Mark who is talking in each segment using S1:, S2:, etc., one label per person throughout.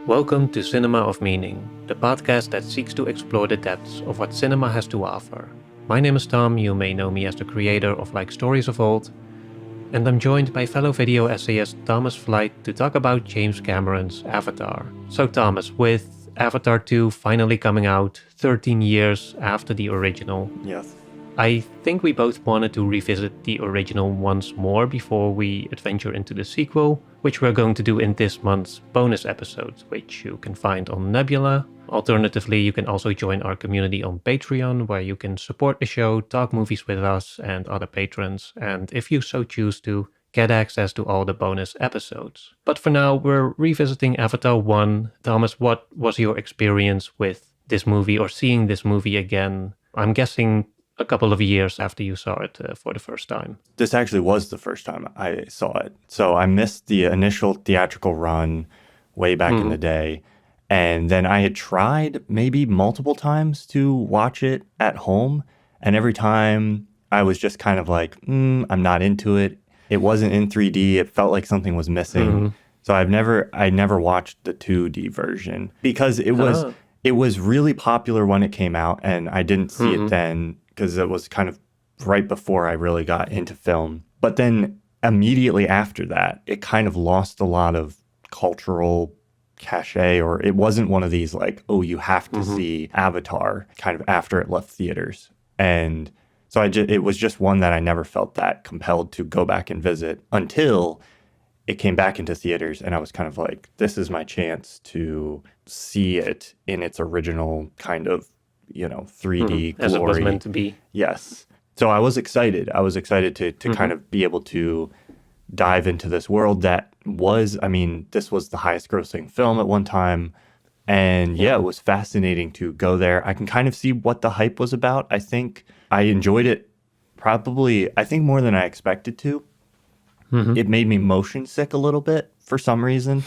S1: Welcome to Cinema of Meaning, the podcast that seeks to explore the depths of what cinema has to offer. My name is Tom, you may know me as the creator of Like Stories of Old, and I'm joined by fellow video essayist Thomas Flight to talk about James Cameron's Avatar. So Thomas, with Avatar 2 finally coming out 13 years after the original,
S2: Yes.
S1: I think we both wanted to revisit the original once more before we adventure into the sequel, which we're going to do in this month's bonus episodes, which you can find on Nebula. Alternatively, you can also join our community on Patreon, where you can support the show, talk movies with us and other patrons, and if you so choose to, get access to all the bonus episodes. But for now, we're revisiting Avatar 1. Thomas, what was your experience with this movie or seeing this movie again? I'm guessing a couple of years after you saw it for the first time.
S2: This actually was the first time I saw it. So I missed the initial theatrical run way back in the day. And then I had tried maybe multiple times to watch it at home. And every time I was just kind of like, I'm not into it. It wasn't in 3D. It felt like something was missing. So I never watched the 2D version because it was really popular when it came out. And I didn't see it then, because it was kind of right before I really got into film. But then immediately after that, it kind of lost a lot of cultural cachet, or it wasn't one of these like, oh, you have to see Avatar kind of after it left theaters. And so it was just one that I never felt that compelled to go back and visit until it came back into theaters. And I was kind of like, this is my chance to see it in its original kind of 3D glory.
S1: As it was meant to be.
S2: Yes. So I was excited. I was excited to kind of be able to dive into this world that was, this was the highest grossing film at one time. And yeah, it was fascinating to go there. I can kind of see what the hype was about. I think I enjoyed it probably, more than I expected to. It made me motion sick a little bit for some reason.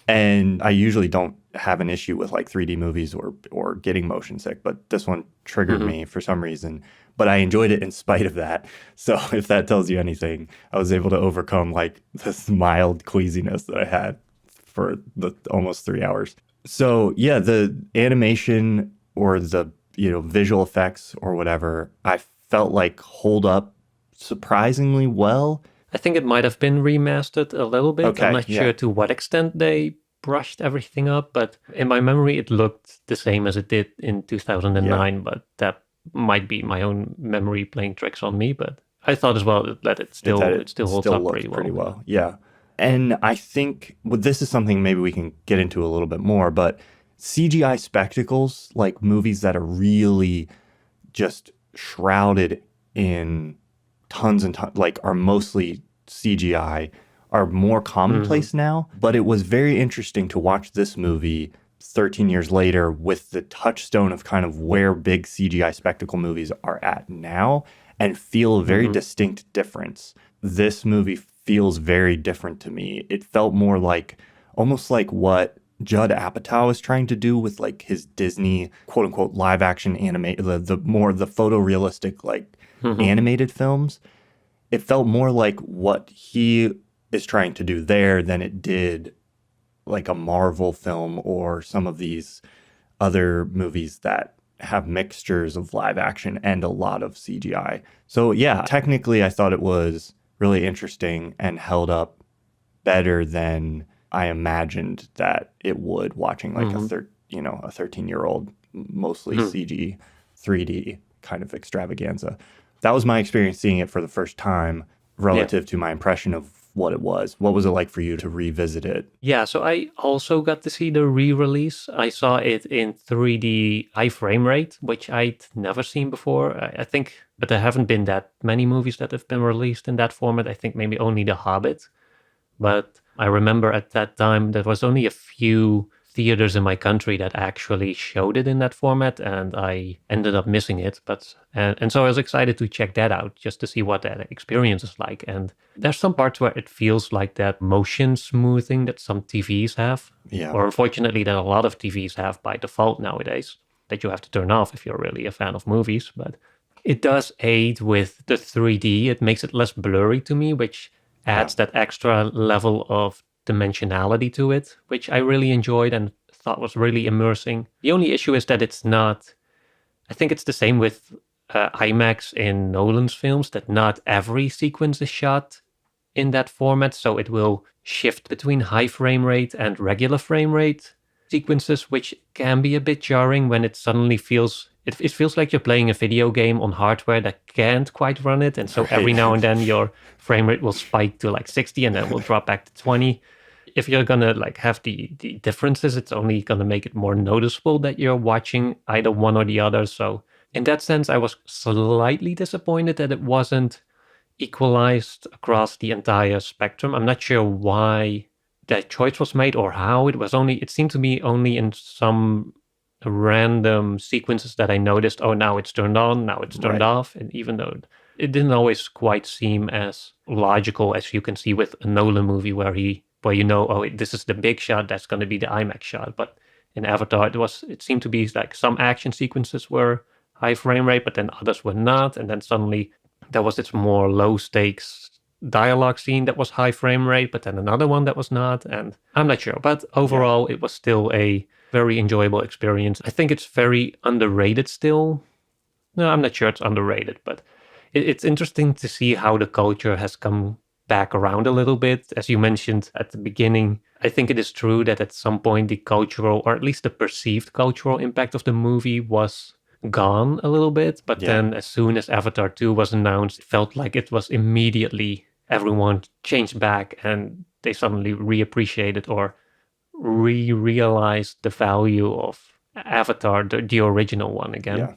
S2: And I usually don't have an issue with like 3D movies or getting motion sick, but this one triggered me for some reason. But I enjoyed it in spite of that. So if that tells you anything, I was able to overcome like this mild queasiness that I had for the almost 3 hours. So yeah, the animation or the visual effects or whatever, I felt like hold up surprisingly well.
S1: I think it might have been remastered a little bit.
S2: Okay,
S1: I'm not sure to what extent they brushed everything up, but in my memory it looked the same as it did in 2009, but that might be my own memory playing tricks on me, but I thought as well that it still holds up pretty well.
S2: Yeah. And I think this is something maybe we can get into a little bit more, but CGI spectacles, like movies that are really just shrouded in tons and tons, like are mostly CGI, are more commonplace now. But it was very interesting to watch this movie 13 years later with the touchstone of kind of where big CGI spectacle movies are at now and feel a very distinct difference. This movie feels very different to me. It felt more like, almost like what Judd Apatow is trying to do with like his Disney quote unquote live action anime, the photorealistic like animated films. It felt more like what he is trying to do there than it did like a Marvel film or some of these other movies that have mixtures of live action and a lot of CGI. So yeah, technically I thought it was really interesting and held up better than I imagined that it would, watching like a 13-year-old mostly CG 3D kind of extravaganza. That was my experience seeing it for the first time relative to my impression of what it was. What was it like for you to revisit it?
S1: Yeah, so I also got to see the re-release. I saw it in 3D high frame rate, which I'd never seen before. I think, but there haven't been that many movies that have been released in that format. I think maybe only The Hobbit. But I remember at that time there was only a few theaters in my country that actually showed it in that format, and I ended up missing it. And so I was excited to check that out just to see what that experience is like. And there's some parts where it feels like that motion smoothing that some TVs have, or unfortunately that a lot of TVs have by default nowadays, that you have to turn off if you're really a fan of movies. But it does aid with the 3D. It makes it less blurry to me, which adds that extra level of dimensionality to it, which I really enjoyed and thought was really immersing. The only issue is that it's not, I think it's the same with IMAX in Nolan's films, that not every sequence is shot in that format, so it will shift between high frame rate and regular frame rate sequences, which can be a bit jarring when it suddenly feels it feels like you're playing a video game on hardware that can't quite run it, and so every now and then your frame rate will spike to like 60 and then will drop back to 20. If you're gonna like have the differences, it's only gonna make it more noticeable that you're watching either one or the other. So in that sense, I was slightly disappointed that it wasn't equalized across the entire spectrum. I'm not sure why that choice was made or how. It seemed to me only in some random sequences that I noticed, oh, now it's turned on, now it's turned off. And even though it didn't always quite seem as logical as you can see with a Nolan movie where oh, this is the big shot, that's going to be the IMAX shot. But in Avatar, it seemed to be like some action sequences were high frame rate, but then others were not. And then suddenly there was this more low stakes dialogue scene that was high frame rate, but then another one that was not. And I'm not sure. But overall, it was still a very enjoyable experience. I think it's very underrated still. No, I'm not sure it's underrated, but it's interesting to see how the culture has come back around a little bit. As you mentioned at the beginning, I think it is true that at some point the cultural, or at least the perceived cultural impact of the movie was gone a little bit. But then as soon as Avatar 2 was announced, it felt like it was immediately everyone changed back and they suddenly reappreciated or realized the value of Avatar, the original one again.
S2: Yeah.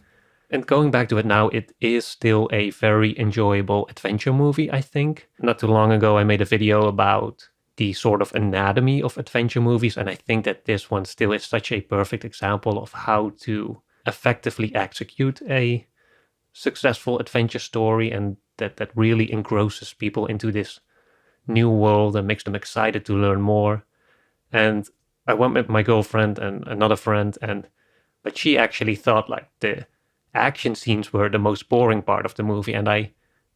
S1: And going back to it now, it is still a very enjoyable adventure movie, I think. Not too long ago, I made a video about the sort of anatomy of adventure movies, and I think that this one still is such a perfect example of how to effectively execute a successful adventure story, and that really engrosses people into this new world and makes them excited to learn more. And I went with my girlfriend and another friend, but she actually thought like the action scenes were the most boring part of the movie, and I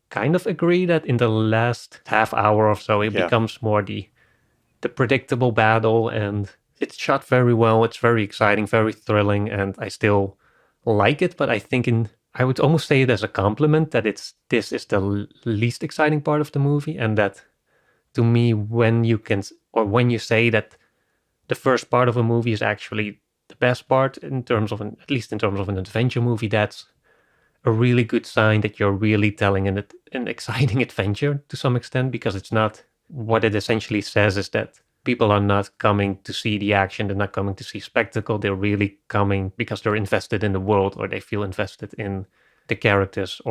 S1: kind of agree that in the last half hour or so it becomes more the predictable battle, and it's shot very well. It's very exciting, very thrilling, and I still like it. But I think I would almost say it as a compliment that this is the least exciting part of the movie, and that to me, when you say that the first part of a movie is actually the best part at least in terms of an adventure movie, that's a really good sign that you're really telling an exciting adventure to some extent, because it's not, what it essentially says is that people are not coming to see the action, they're not coming to see spectacle, they're really coming because they're invested in the world, or they feel invested in the characters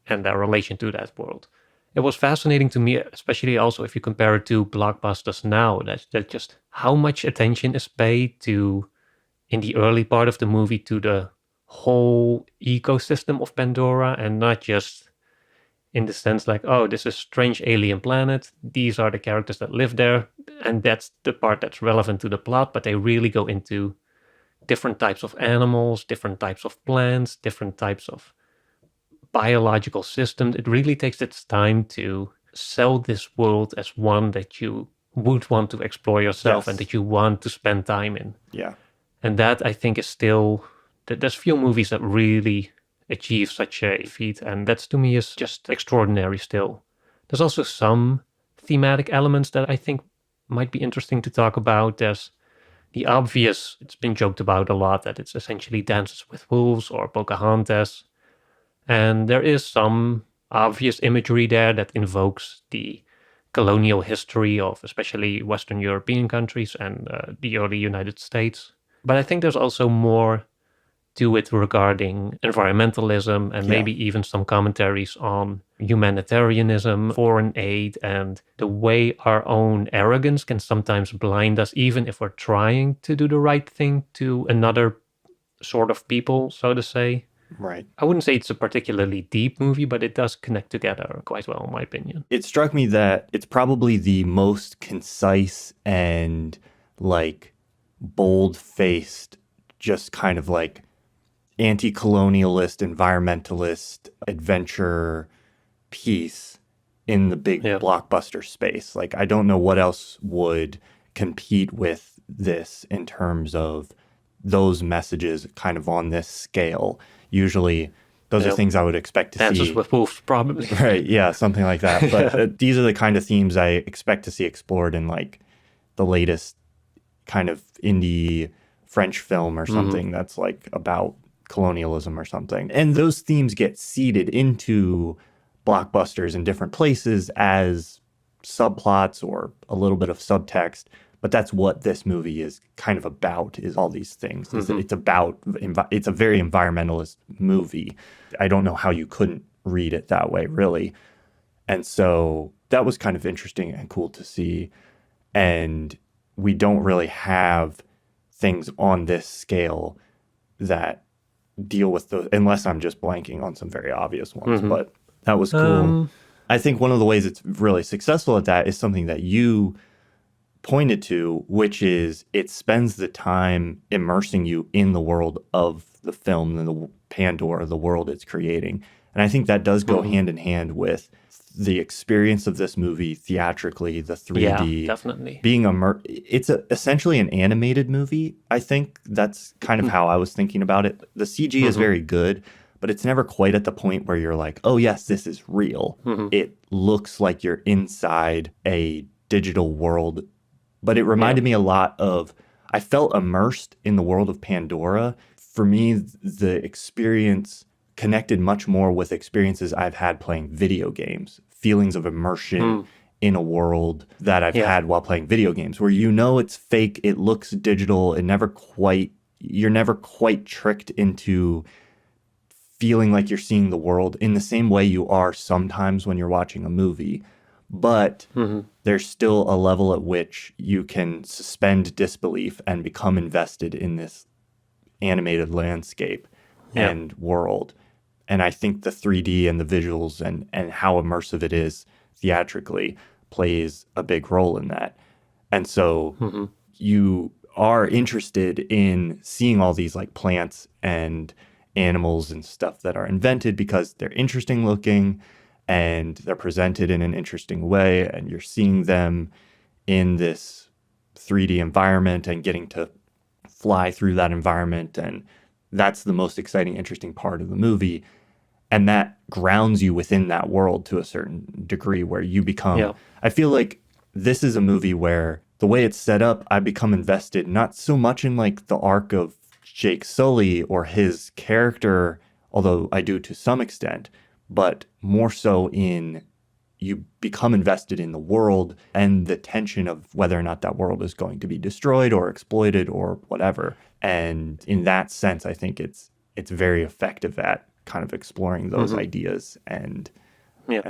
S1: and their relation to that world. It was fascinating to me, especially also if you compare it to blockbusters now, that just how much attention is paid to, in the early part of the movie, to the whole ecosystem of Pandora, and not just in the sense like, oh, this is a strange alien planet, these are the characters that live there, and that's the part that's relevant to the plot, but they really go into different types of animals, different types of plants, different types of biological systems. It really takes its time to sell this world as one that you would want to explore yourself and that you want to spend time in.
S2: Yeah.
S1: And that, I think, is still, there's few movies that really achieve such a feat, and that to me is just extraordinary still. There's also some thematic elements that I think might be interesting to talk about. There's the obvious, it's been joked about a lot, that it's essentially Dances with Wolves or Pocahontas. And there is some obvious imagery there that invokes the colonial history of especially Western European countries and the early United States. But I think there's also more to it regarding environmentalism and maybe even some commentaries on humanitarianism, foreign aid, and the way our own arrogance can sometimes blind us, even if we're trying to do the right thing to another sort of people, so to say.
S2: Right.
S1: I wouldn't say it's a particularly deep movie, but it does connect together quite well, in my opinion.
S2: It struck me that it's probably the most concise and like bold-faced, just kind of like anti-colonialist, environmentalist adventure piece in the big
S1: Yeah.
S2: blockbuster space. Like, I don't know what else would compete with this in terms of those messages kind of on this scale. Usually, those are
S1: Yeah.
S2: things I would expect to
S1: Dances
S2: see.
S1: with Wolves, probably.
S2: Right, yeah, something like that. But
S1: Yeah.
S2: these are the kind of themes I expect to see explored in like the latest kind of indie French film or something that's like about colonialism or something. And those themes get seeded into blockbusters in different places as subplots or a little bit of subtext. But that's what this movie is kind of about, is all these things. Is that it's about, it's a very environmentalist movie. I don't know how you couldn't read it that way, really. And so that was kind of interesting and cool to see. And we don't really have things on this scale that deal with those, unless I'm just blanking on some very obvious ones. But that was cool. I think one of the ways it's really successful at that is something that you pointed to, which is it spends the time immersing you in the world of the film and the Pandora, the world it's creating. And I think that does go hand in hand with the experience of this movie theatrically, the 3D,
S1: Yeah, definitely.
S2: being it's essentially an animated movie. I think that's kind of how I was thinking about it. The CG is very good, but it's never quite at the point where you're like, oh yes, this is real. It looks like you're inside a digital world. But it reminded me a lot of, I felt immersed in the world of Pandora. For me, the experience connected much more with experiences I've had playing video games, feelings of immersion in a world that I've had while playing video games, where you know it's fake, it looks digital, you're never quite tricked into feeling like you're seeing the world in the same way you are sometimes when you're watching a movie. But there's still a level at which you can suspend disbelief and become invested in this animated landscape and world. And I think the 3D and the visuals and how immersive it is theatrically plays a big role in that. And so you are interested in seeing all these like plants and animals and stuff that are invented because they're interesting looking and they're presented in an interesting way, and you're seeing them in this 3D environment and getting to fly through that environment. And that's the most exciting, interesting part of the movie. And that grounds you within that world to a certain degree where you become, I feel like this is a movie where the way it's set up, I become invested not so much in like the arc of Jake Sully or his character, although I do to some extent, but more so in you become invested in the world and the tension of whether or not that world is going to be destroyed or exploited or whatever. And in that sense, I think it's very effective at kind of exploring those ideas and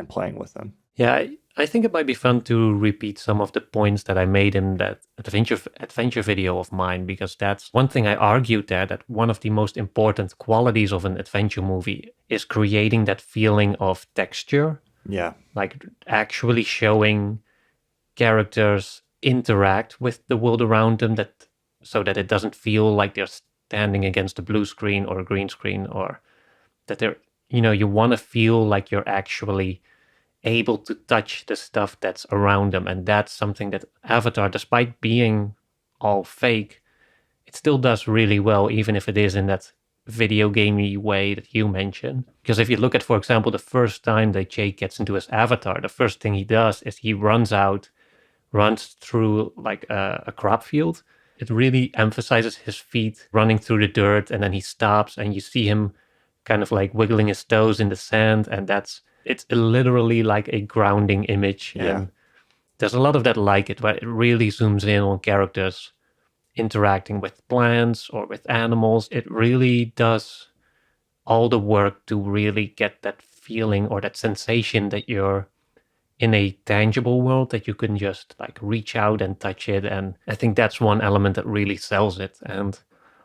S2: playing with them.
S1: Yeah, I think it might be fun to repeat some of the points that I made in that adventure video of mine, because that's one thing I argued there, that one of the most important qualities of an adventure movie is creating that feeling of texture.
S2: Yeah.
S1: Like actually showing characters interact with the world around them, that so that it doesn't feel like they're standing against a blue screen or a green screen, or that they're, you want to feel like you're actually able to touch the stuff that's around them. And that's something that Avatar, despite being all fake, it still does really well, even if it is in that video gamey way that you mentioned. Because if you look at, for example, the first time that Jake gets into his avatar, the first thing he does is he runs through like a crop field. It really emphasizes his feet running through the dirt, and then he stops and you see him kind of like wiggling his toes in the sand, and it's literally like a grounding image.
S2: Yeah.
S1: And there's a lot of that like it, where it really zooms in on characters interacting with plants or with animals. It really does all the work to really get that feeling or that sensation that you're in a tangible world, that you can just like reach out and touch it. And I think that's one element that really sells it. And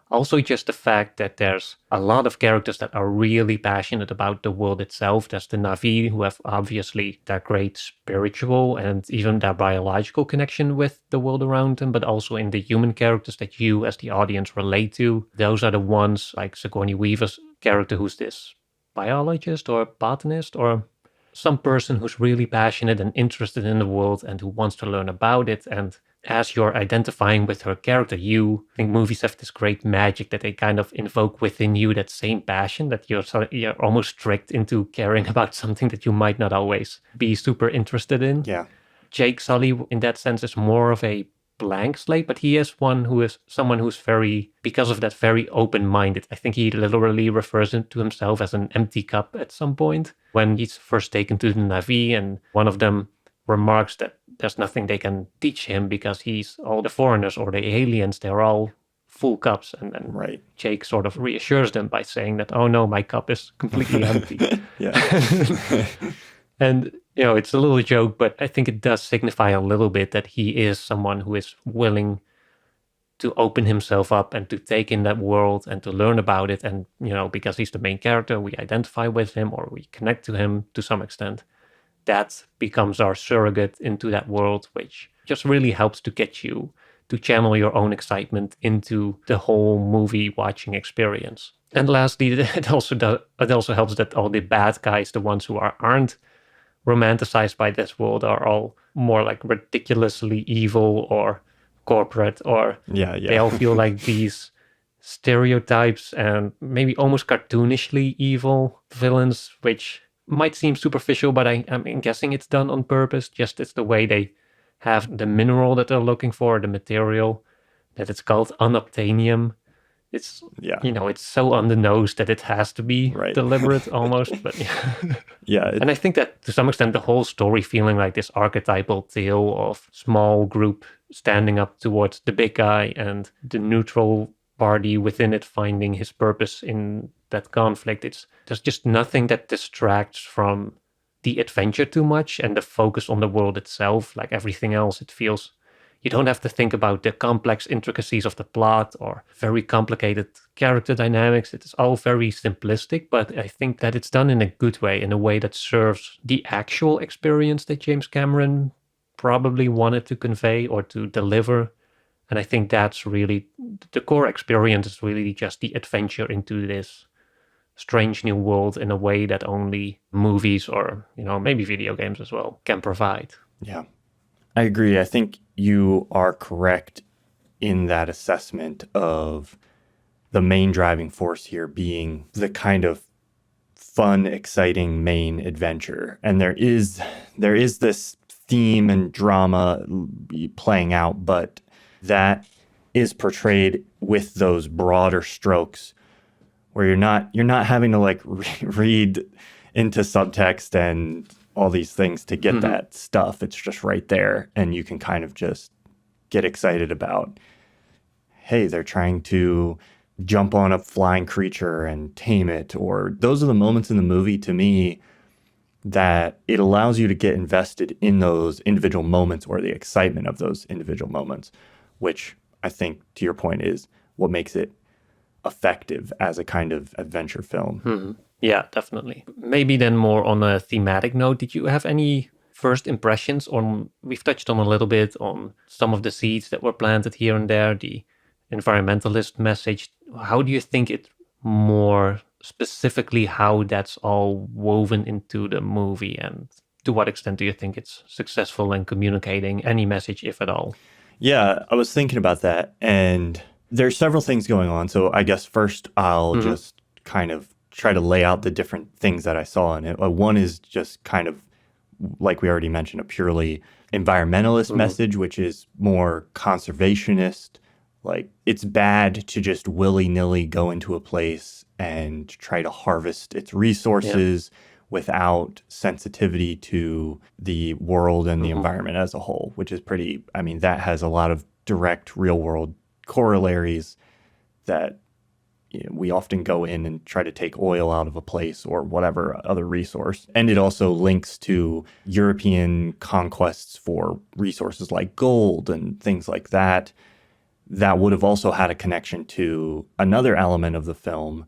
S1: also just the fact that there's a lot of characters that are really passionate about the world itself. There's the Na'vi, who have obviously that great spiritual and even their biological connection with the world around them, but also in the human characters that you as the audience relate to. Those are the ones like Sigourney Weaver's character, who's this biologist or botanist or some person who's really passionate and interested in the world and who wants to learn about it. And as you're identifying with her character, I think movies have this great magic that they kind of invoke within you that same passion that you're almost tricked into caring about something that you might not always be super interested in.
S2: Yeah.
S1: Jake Sully, in that sense, is more of a blank slate, but he is someone who's very, because of that, very open-minded. I think he literally refers to himself as an empty cup at some point when he's first taken to the Na'vi, and one of them remarks that there's nothing they can teach him because all the foreigners or the aliens, they're all full cups. And
S2: Right.
S1: Jake sort of reassures them by saying that, oh no, my cup is completely empty.
S2: Yeah.
S1: And, it's a little joke, but I think it does signify a little bit that he is someone who is willing to open himself up and to take in that world and to learn about it. And, because he's the main character, we identify with him or we connect to him to some extent. That becomes our surrogate into that world, which just really helps to get you to channel your own excitement into the whole movie watching experience. And lastly, it also helps that all the bad guys, the ones who aren't romanticized by this world, are all more like ridiculously evil or corporate, or they all feel like these stereotypes and maybe almost cartoonishly evil villains, which might seem superficial, but I'm guessing it's done on purpose. Just it's the way they have the mineral that they're looking for, the material, that it's called unobtainium. It's it's so on the nose that it has to be deliberate almost, but and I think that to some extent the whole story feeling like this archetypal tale of small group standing up towards the big guy and the neutral party within it finding his purpose in that conflict. There's just nothing that distracts from the adventure too much and the focus on the world itself. Like everything else, it feels you don't have to think about the complex intricacies of the plot or very complicated character dynamics. It is all very simplistic, but I think that it's done in a good way, in a way that serves the actual experience that James Cameron probably wanted to convey or to deliver. And I think that's really the core experience, is really just the adventure into this strange new world in a way that only movies or, maybe video games as well can provide.
S2: Yeah, I agree. I think you are correct in that assessment of the main driving force here being the kind of fun, exciting main adventure. And there is this theme and drama playing out, but that is portrayed with those broader strokes where you're not having to like read into subtext and all these things to get that stuff. It's just right there, and you can kind of just get excited about, hey, they're trying to jump on a flying creature and tame it. Or those are the moments in the movie, to me, that it allows you to get invested in those individual moments or the excitement of those individual moments, which I think, to your point, is what makes it effective as a kind of adventure film.
S1: Yeah, definitely. Maybe then more on a thematic note, did you have any first impressions on, we've touched on a little bit on some of the seeds that were planted here and there, the environmentalist message. How do you think it more specifically, how that's all woven into the movie, and to what extent do you think it's successful in communicating any message, if at all?
S2: Yeah, I was thinking about that, and there's several things going on. So I guess first I'll just kind of try to lay out the different things that I saw in it. One is just kind of, like we already mentioned, a purely environmentalist message, which is more conservationist. Like, it's bad to just willy-nilly go into a place and try to harvest its resources without sensitivity to the world and the environment as a whole, which is pretty, that has a lot of direct real-world corollaries that we often go in and try to take oil out of a place or whatever other resource. And it also links to European conquests for resources like gold and things like that. That would have also had a connection to another element of the film,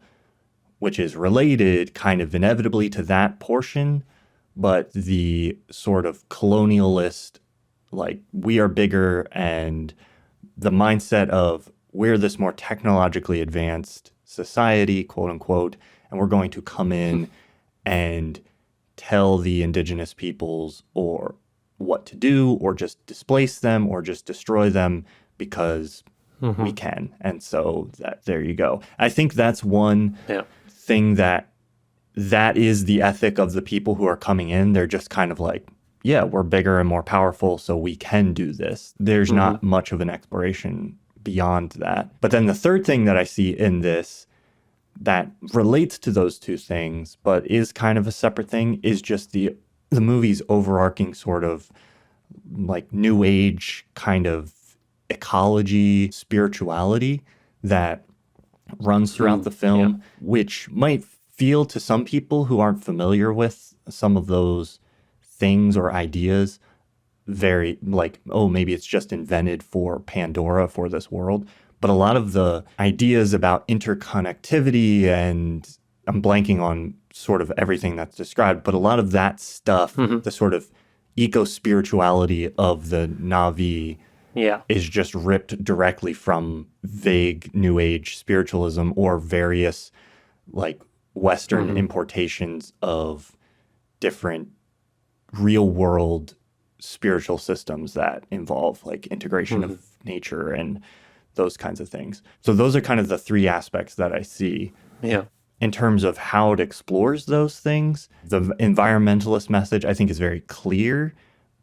S2: which is related kind of inevitably to that portion, but the sort of colonialist, like, we are bigger, and the mindset of we're this more technologically advanced society, quote unquote, and we're going to come in and tell the indigenous peoples or what to do or just displace them or just destroy them because we
S1: Hmm.
S2: can. And so that there you go. I think that's one
S1: Yeah.
S2: thing that is the ethic of the people who are coming in. They're just kind of like, yeah, we're bigger and more powerful, so we can do this. There's
S1: Hmm.
S2: not much of an exploration beyond that. But then the third thing that I see in this that relates to those two things, but is kind of a separate thing, is just the movie's overarching sort of like new age kind of ecology, spirituality that runs throughout the
S1: Yeah.
S2: film, which might feel to some people who aren't familiar with some of those things or ideas very like, oh, maybe it's just invented for Pandora, for this world. But a lot of the ideas about interconnectivity, and I'm blanking on sort of everything that's described, but a lot of that stuff,
S1: Hmm.
S2: the sort of eco spirituality of the Na'vi,
S1: Yeah.
S2: is just ripped directly from vague New Age spiritualism or various like Western
S1: Hmm.
S2: importations of different real world spiritual systems that involve like integration
S1: Hmm.
S2: of nature and those kinds of things. So those are kind of the three aspects that I see
S1: Yeah.
S2: in terms of how it explores those things. The environmentalist message I think is very clear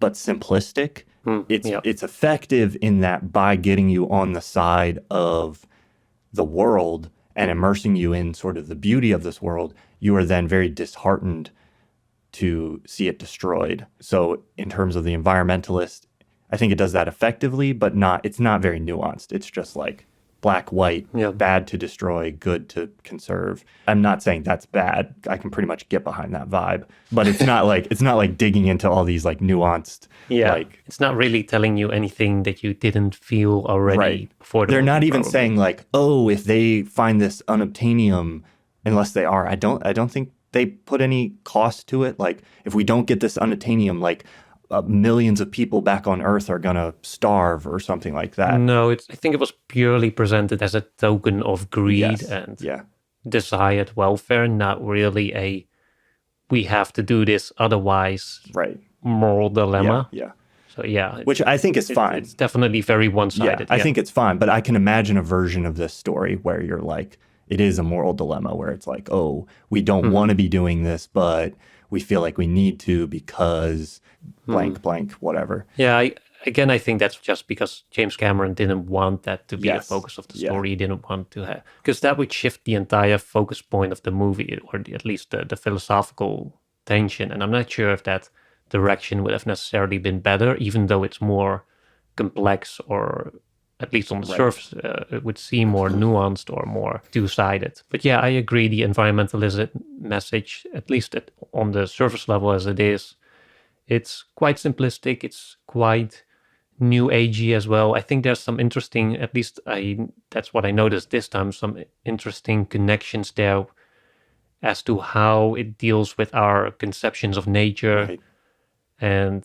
S2: but simplistic. It's
S1: Yeah.
S2: it's effective in that by getting you on the side of the world and immersing you in sort of the beauty of this world, you are then very disheartened to see it destroyed. So in terms of the environmentalist, I think it does that effectively, but it's not very nuanced. It's just like black, white,
S1: Yeah.
S2: bad to destroy, good to conserve. I'm not saying that's bad. I can pretty much get behind that vibe, but it's not like digging into all these like nuanced,
S1: Yeah.
S2: like,
S1: It's not really telling you anything that you didn't feel
S2: right.
S1: already before the
S2: They're not
S1: movie,
S2: even
S1: probably.
S2: saying like, oh, if they find this unobtainium, unless they are, I don't think they put any cost to it. Like, if we don't get this unobtainium, like millions of people back on Earth are gonna starve or something like that.
S1: No, I think it was purely presented as a token of greed
S2: Yes.
S1: and
S2: Yeah.
S1: desired welfare, not really a we have to do this otherwise
S2: Right.
S1: moral
S2: Yeah.
S1: dilemma.
S2: Yeah.
S1: So yeah,
S2: Which I think is fine.
S1: it's definitely very
S2: Yeah,
S1: one-sided.
S2: I
S1: Yeah.
S2: think it's fine, but I can imagine a version of this story where you're like, it is a moral dilemma where it's like, oh, we don't
S1: Mhm.
S2: want to be doing this, but we feel like we need to because
S1: Mhm.
S2: blank, blank, whatever.
S1: Yeah, I think that's just because James Cameron didn't want that to be the
S2: Yes.
S1: focus of the
S2: Yeah.
S1: story. He didn't want to have, because that would shift the entire focus point of the movie, or at least the philosophical tension. And I'm not sure if that direction would have necessarily been better, even though it's more complex, or at least on the
S2: Right.
S1: surface, it would seem more nuanced or more two-sided. But yeah, I agree. The environmentalist message, at least on the surface level as it is, it's quite simplistic. It's quite new agey as well. I think there's some interesting, at least that's what I noticed this time, some interesting connections there as to how it deals with our conceptions of nature,
S2: Right.
S1: and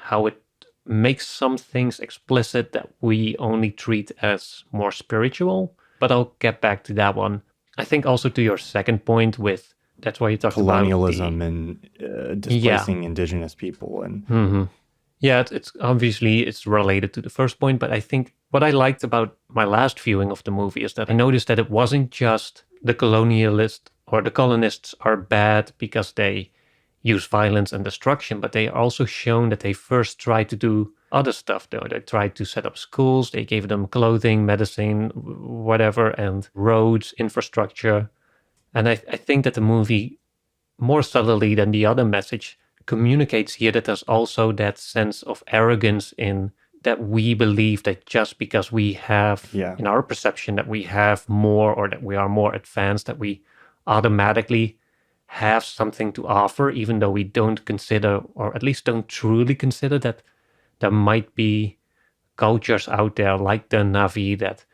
S1: how it makes some things explicit that we only treat as more spiritual. But I'll get back to that one. I think also to your second point with, that's why you talked about
S2: Colonialism and
S1: yeah.
S2: displacing indigenous people. And
S1: Hmm. Yeah, it's obviously it's related to the first point, but I think what I liked about my last viewing of the movie is that I noticed that it wasn't just the colonialist or the colonists are bad because they use violence and destruction, but they are also shown that they first tried to do other stuff. Though they tried to set up schools, they gave them clothing, medicine, whatever, and roads, infrastructure. And I think that the movie, more subtly than the other message, communicates here that there's also that sense of arrogance in that we believe that just because we have,
S2: yeah.
S1: in our perception, that we have more or that we are more advanced, that we automatically have something to offer, even though we don't consider, or at least don't truly consider, that there might be cultures out there like the Navi that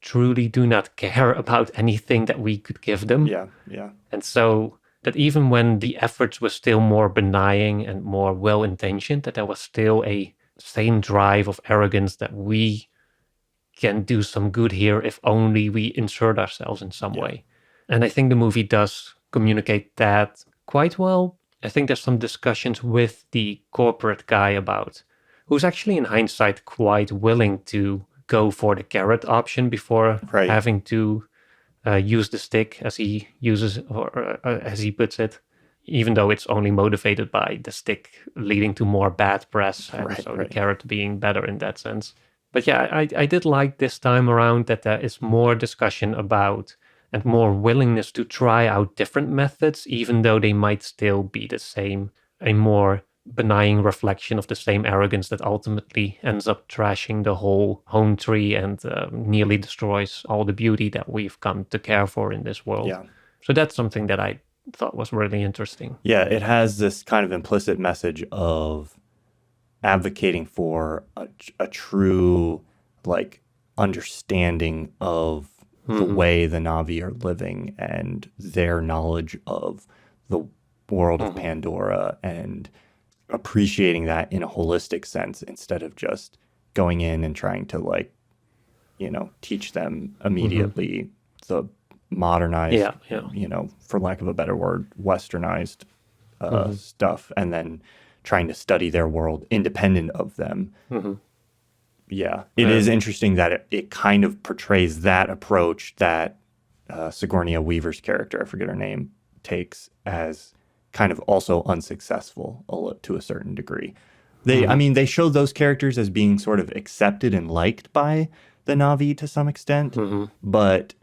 S1: truly do not care about anything that we could give them.
S2: Yeah. Yeah.
S1: And so that even when the efforts were still more benign and more well-intentioned, that there was still a same drive of arrogance that we can do some good here if only we insert ourselves in some
S2: Yeah.
S1: way. And I think the movie does communicate that quite well. I think there's some discussions with the corporate guy about who's actually in hindsight quite willing to go for the carrot option before
S2: Right.
S1: having to use the stick as he uses or as he puts it, even though it's only motivated by the stick leading to more bad press and
S2: Right,
S1: so the
S2: right.
S1: carrot being better in that sense. But yeah, I did like this time around that there is more discussion about and more willingness to try out different methods, even though they might still be the same, a more benign reflection of the same arrogance that ultimately ends up trashing the whole home tree and nearly destroys all the beauty that we've come to care for in this world.
S2: Yeah.
S1: So that's something that I thought was really interesting.
S2: Yeah, it has this kind of implicit message of advocating for a true, like, understanding of the way the Na'vi are living and their knowledge of the world of Pandora, and appreciating that in a holistic sense instead of just going in and trying to, like, teach them immediately the modernized,
S1: Yeah, yeah.
S2: for lack of a better word, westernized stuff, and then trying to study their world independent of them. Yeah, it is interesting that it kind of portrays that approach that Sigourney Weaver's character, I forget her name, takes as kind of also unsuccessful to a certain degree. I mean, they show those characters as being sort of accepted and liked by the Na'vi to some extent, but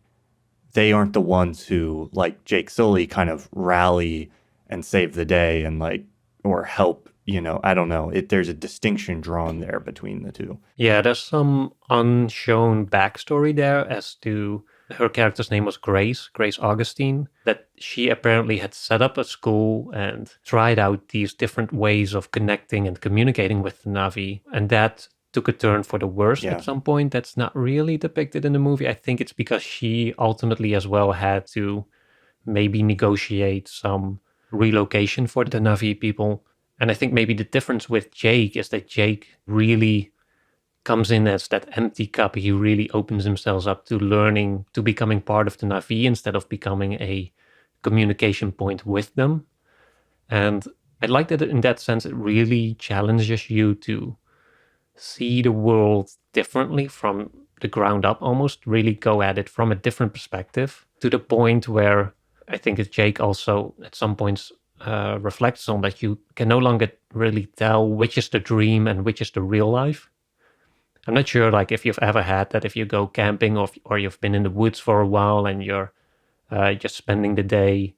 S2: they aren't the ones who, like Jake Sully, kind of rally and save the day and or help. I don't know. There's a distinction drawn there between the two.
S1: Yeah, there's some unshown backstory there as to her character's name was Grace Augustine, that she apparently had set up a school and tried out these different ways of connecting and communicating with the Na'vi. And that took a turn for the worse at some point. That's not really depicted in the movie. I think it's because she ultimately as well had to maybe negotiate some relocation for the Na'vi people. And I think maybe the difference with Jake is that Jake really comes in as that empty cup. He really opens himself up to learning, to becoming part of the Na'vi instead of becoming a communication point with them. And I like that in that sense, it really challenges you to see the world differently from the ground up, almost really go at it from a different perspective, to the point where I think that Jake also at some points reflects on that you can no longer really tell which is the dream and which is the real life. I'm not sure, like, if you've ever had that, if you go camping or you've been in the woods for a while and you're just spending the day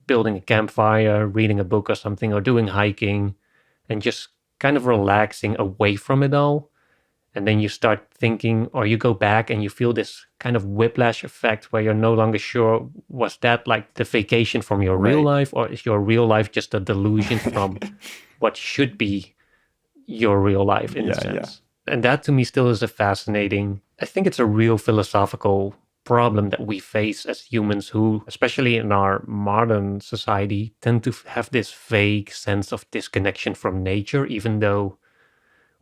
S1: building a campfire, reading a book or something, or doing hiking, and just kind of relaxing away from it all. And then you start thinking, or you go back and you feel this kind of whiplash effect where you're no longer sure, was that like the vacation from your real life, or is your real life just a delusion from what should be your real life in a sense? And that to me still is a fascinating, I think it's a real philosophical problem that we face as humans who, especially in our modern society, tend to have this vague sense of disconnection from nature, even though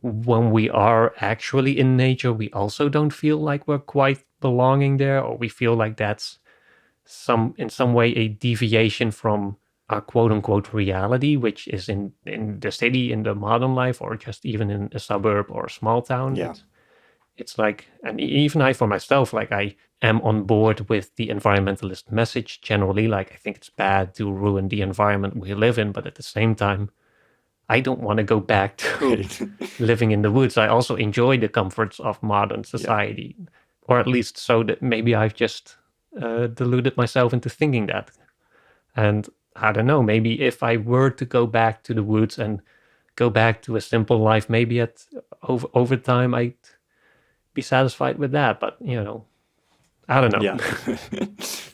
S1: when we are actually in nature, we also don't feel like we're quite belonging there, or we feel like that's in some way a deviation from our quote unquote reality, which is in the city, in the modern life, or just even in a suburb or a small town.
S2: Yeah.
S1: It's like, and even I for myself, like I am on board with the environmentalist message generally. Like I think it's bad to ruin the environment we live in, but at the same time, I don't want to go back to living in the woods. I also enjoy the comforts of modern society, or at least so that maybe I've just deluded myself into thinking that. And I don't know, maybe if I were to go back to the woods and go back to a simple life, maybe over time I'd be satisfied with that. But, I don't know.
S2: Yeah.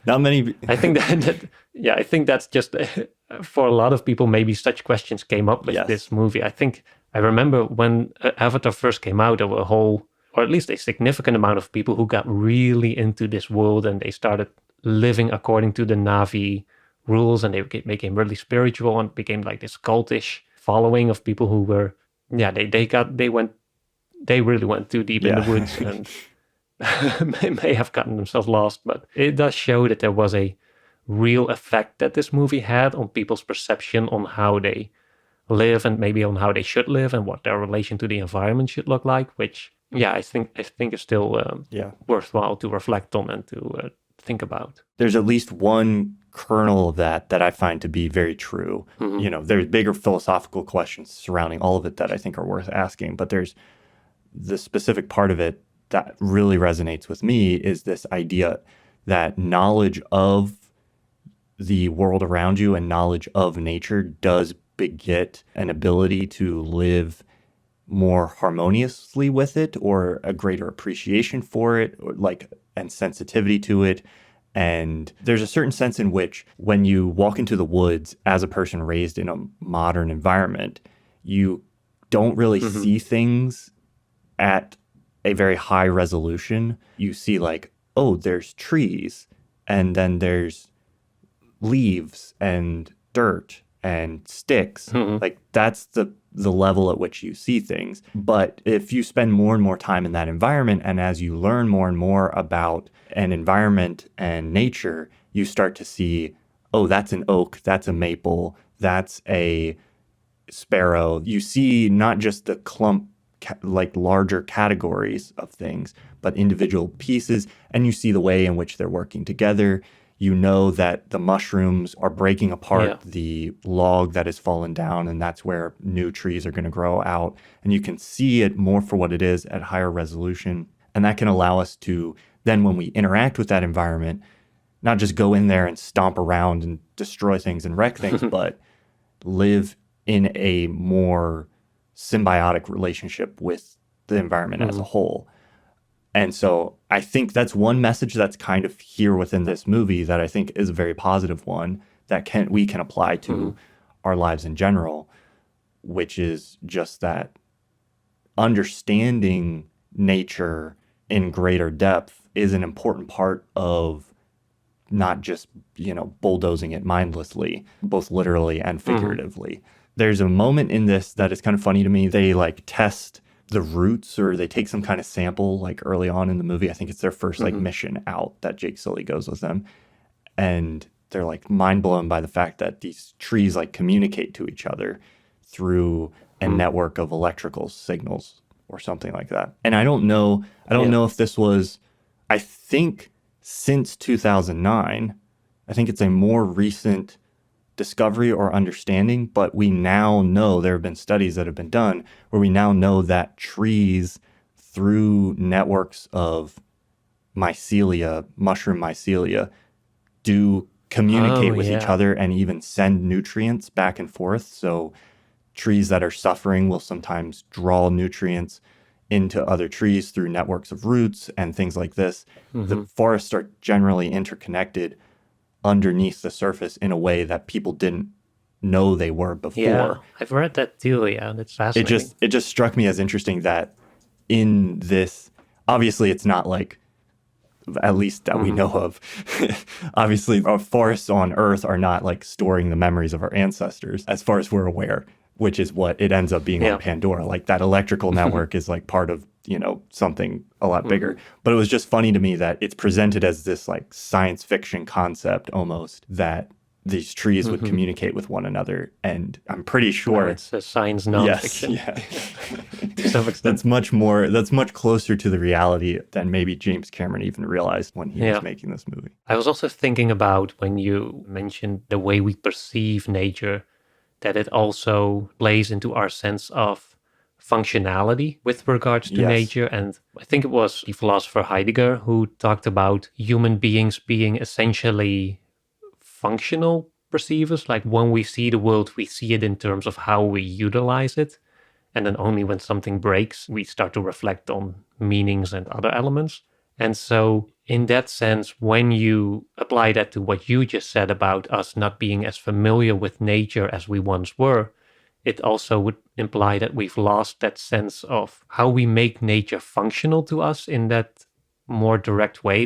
S2: Not many.
S1: I think I think that's just for a lot of people, maybe such questions came up with this movie. I remember when Avatar first came out, there were or at least a significant amount of people who got really into this world and they started living according to the Na'vi rules, and they became really spiritual and became like this cultish following of people who were, they really went too deep in the woods and may have gotten themselves lost. But it does show that there was a real effect that this movie had on people's perception on how they live and maybe on how they should live and what their relation to the environment should look like, which I think is still
S2: Yeah.
S1: worthwhile to reflect on and to think about.
S2: There's at least one kernel of that I find to be very true. There's bigger philosophical questions surrounding all of it that I think are worth asking, but there's the specific part of it that really resonates with me is this idea that knowledge of the world around you and knowledge of nature does beget an ability to live more harmoniously with it, or a greater appreciation for it, or and sensitivity to it. And there's a certain sense in which when you walk into the woods as a person raised in a modern environment, you don't really see things at a very high resolution. You see oh, there's trees, and then there's leaves and dirt and sticks. That's the level at which you see things. But if you spend more and more time in that environment, and as you learn more and more about an environment and nature, you start to see, oh, that's an oak, that's a maple, that's a sparrow. You see not just the clump, larger categories of things, but individual pieces, and you see the way in which they're working together. You know that the mushrooms are breaking apart the log that has fallen down, and that's where new trees are going to grow out. And you can see it more for what it is at higher resolution. And that can allow us to then, when we interact with that environment, not just go in there and stomp around and destroy things and wreck things, but live in a more symbiotic relationship with the environment as a whole. And so I think that's one message that's kind of here within this movie that I think is a very positive one that we can apply to our lives in general, which is just that understanding nature in greater depth is an important part of not just, bulldozing it mindlessly, both literally and figuratively. There's a moment in this that is kind of funny to me. They test the roots, or they take some kind of sample early on in the movie. I think it's their first mission out that Jake Sully goes with them. And they're mind blown by the fact that these trees communicate to each other through a network of electrical signals or something like that. And I don't know if this was, I think since 2009, I think it's a more recent discovery or understanding, but we now know there have been studies that have been done where we now know that trees, through networks of mycelia, mushroom mycelia, do communicate with each other and even send nutrients back and forth. So trees that are suffering will sometimes draw nutrients into other trees through networks of roots and things like this. The forests are generally interconnected underneath the surface in a way that people didn't know they were before.
S1: Yeah, I've read that too. Yeah, that's fascinating.
S2: It just struck me as interesting that in this, obviously it's not at least that we know of, obviously our forests on Earth are not storing the memories of our ancestors as far as we're aware, which is what it ends up being on Pandora. That electrical network is part of, something a lot bigger. But it was just funny to me that it's presented as this science fiction concept almost, that these trees would communicate with one another. And I'm pretty sure
S1: it's a science nonfiction.
S2: Yes, to some extent. That's much closer to the reality than maybe James Cameron even realized when he was making this movie.
S1: I was also thinking about when you mentioned the way we perceive nature, that it also plays into our sense of functionality with regards to nature. And I think it was the philosopher Heidegger who talked about human beings being essentially functional perceivers. When we see the world, we see it in terms of how we utilize it. And then only when something breaks, we start to reflect on meanings and other elements. And so in that sense, when you apply that to what you just said about us not being as familiar with nature as we once were, it also would imply that we've lost that sense of how we make nature functional to us in that more direct way.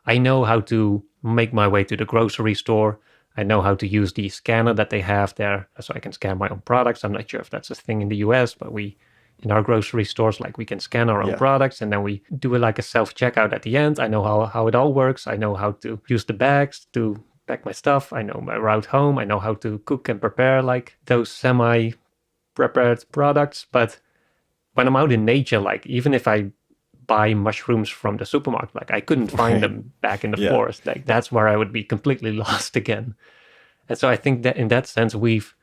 S1: I know how to make my way to the grocery store. I know how to use the scanner that they have there so I can scan my own products. I'm not sure if that's a thing in the US, but in our grocery stores, we can scan our own products, and then we do it a self-checkout at the end. I know how it all works. I know how to use the bags to pack my stuff. I know my route home. I know how to cook and prepare like those semi-prepared products. But when I'm out in nature, like even if I buy mushrooms from the supermarket, like I couldn't find
S2: Right.
S1: them back in the
S2: Yeah.
S1: forest. Like that's where I would be completely lost again. And so I think that in that sense, we've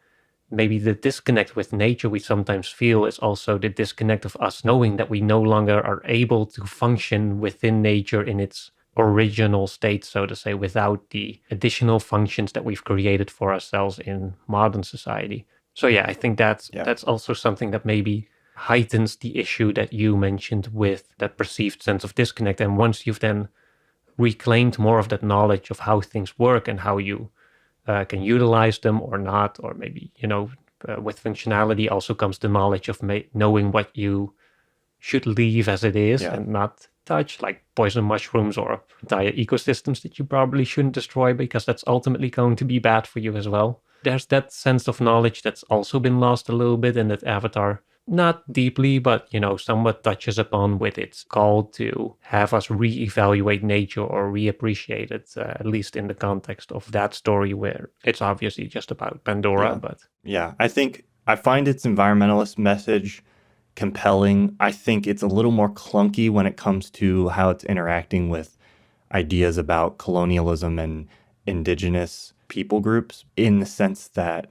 S1: maybe the disconnect with nature we sometimes feel is also the disconnect of us knowing that we no longer are able to function within nature in its original state, so to say, without the additional functions that we've created for ourselves in modern society. So yeah, I think that's also something that maybe heightens the issue that you mentioned with that perceived sense of disconnect. And once you've then reclaimed more of that knowledge of how things work and how you can utilize them or not, or maybe, with functionality also comes the knowledge of knowing what you should leave as it is
S2: Yeah.
S1: and not touch, like poison mushrooms or entire ecosystems that you probably shouldn't destroy because that's ultimately going to be bad for you as well. There's that sense of knowledge that's also been lost a little bit in that Avatar. Not deeply, but somewhat touches upon with its call to have us reevaluate nature or reappreciate it, at least in the context of that story where it's obviously just about Pandora.
S2: Yeah.
S1: But
S2: Yeah. I find its environmentalist message compelling. I think it's a little more clunky when it comes to how it's interacting with ideas about colonialism and indigenous people groups, in the sense that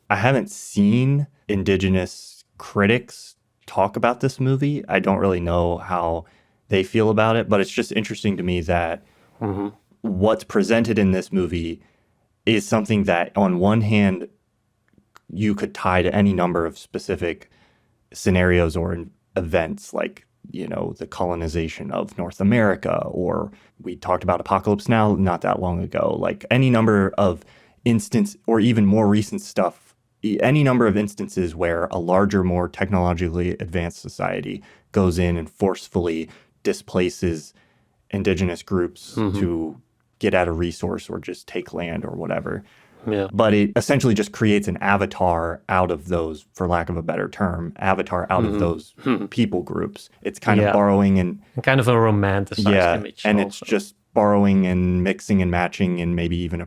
S2: I haven't seen indigenous critics talk about this movie. I don't really know how they feel about it, but it's just interesting to me that what's presented in this movie is something that on one hand you could tie to any number of specific scenarios or events, like the colonization of North America, or we talked about Apocalypse Now not that long ago, like any number of instance, or even more recent stuff, any number of instances where a larger, more technologically advanced society goes in and forcefully displaces indigenous groups to get at a resource or just take land or whatever.
S1: yeah,
S2: But it essentially just creates an avatar out of those, for lack of a better term, avatar out of those people groups. It's kind of borrowing and
S1: kind of a romanticized image.
S2: and
S1: also.
S2: it's just borrowing and mixing and matching and maybe even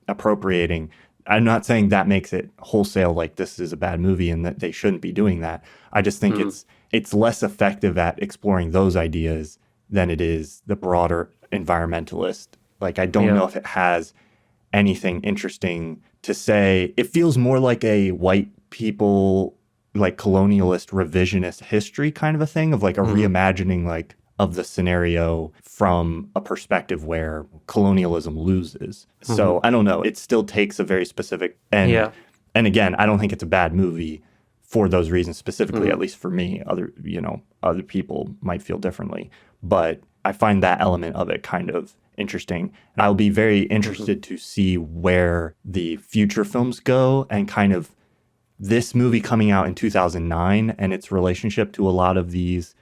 S2: appropriating. I'm not saying that makes it wholesale like this is a bad movie and that they shouldn't be doing that. I just think it's less effective at exploring those ideas than it is the broader environmentalist. Like I don't know if it has anything interesting to say. It feels more like a white people, like colonialist revisionist history kind of a thing, of like a reimagining like of the scenario from a perspective where colonialism loses. So I don't know. It still takes a very specific and again, I don't think it's a bad movie for those reasons specifically, at least for me. Other people might feel differently, but I find that element of it kind of interesting. And I'll be very interested to see where the future films go, and kind of this movie coming out in 2009 and its relationship to a lot of these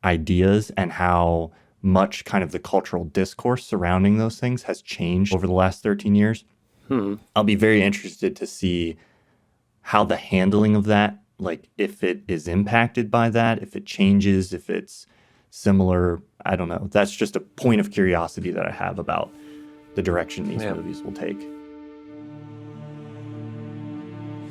S2: ideas, and how much kind of the cultural discourse surrounding those things has changed over the last 13 years. I'll be very interested to see how the handling of that, like if it is impacted by that, if it changes, if it's similar. I don't know. That's just a point of curiosity that I have about the direction these movies will take.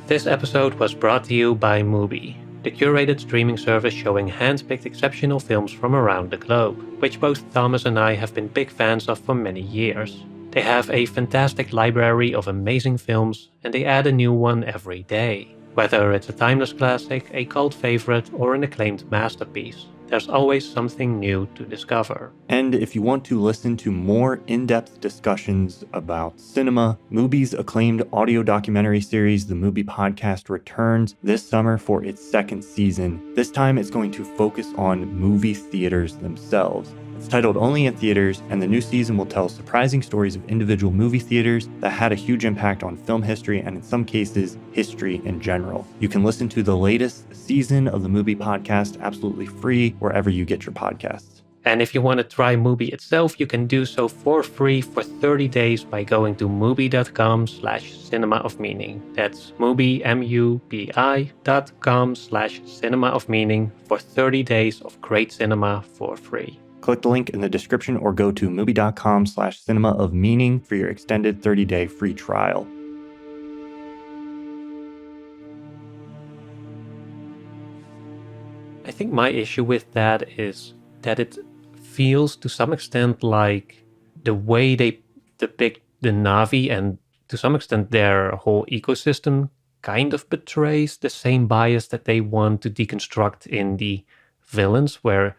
S1: This episode was brought to you by Mubi, the curated streaming service showing hand-picked exceptional films from around the globe, which both Thomas and I have been big fans of for many years. They have a fantastic library of amazing films, and they add a new one every day. Whether it's a timeless classic, a cult favorite, or an acclaimed masterpiece, there's always something new to discover.
S2: And if you want to listen to more in-depth discussions about cinema, Mubi's acclaimed audio documentary series, The Mubi Podcast, returns this summer for its second season. This time it's going to focus on movie theaters themselves. It's titled Only in Theaters, and the new season will tell surprising stories of individual movie theaters that had a huge impact on film history, and in some cases, history in general. You can listen to the latest season of the Mubi Podcast absolutely free wherever you get your podcasts.
S1: And if you want to try Mubi itself, you can do so for free for 30 days by going to mubi.com/cinema of meaning. That's Mubi, mubi.com/cinema of meaning for 30 days of great cinema for free.
S2: Click the link in the description or go to movie.com/cinemaofmeaning for your extended 30-day free trial.
S1: I think my issue with that is that it feels to some extent like the way they depict the Na'vi and to some extent their whole ecosystem kind of betrays the same bias that they want to deconstruct in the villains, where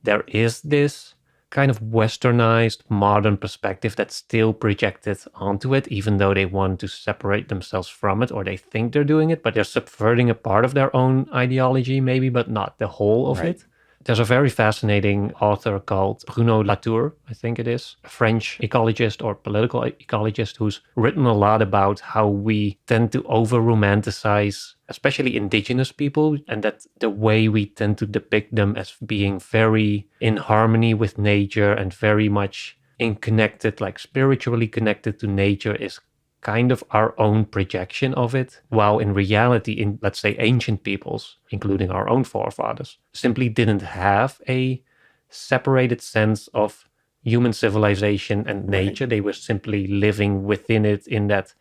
S1: there is this kind of westernized modern perspective that's still projected onto it, even though they want to separate themselves from it, or they think they're doing it, but they're subverting a part of their own ideology maybe, but not the whole of it. There's a very fascinating author called Bruno Latour, I think it is, a French ecologist or political ecologist who's written a lot about how we tend to over-romanticize, especially indigenous people, and that the way we tend to depict them as being very in harmony with nature and very much connected, like spiritually connected to nature, is kind of our own projection of it, while in reality, in let's say ancient peoples, including our own forefathers, simply didn't have a separated sense of human civilization and nature. They were simply living within it in that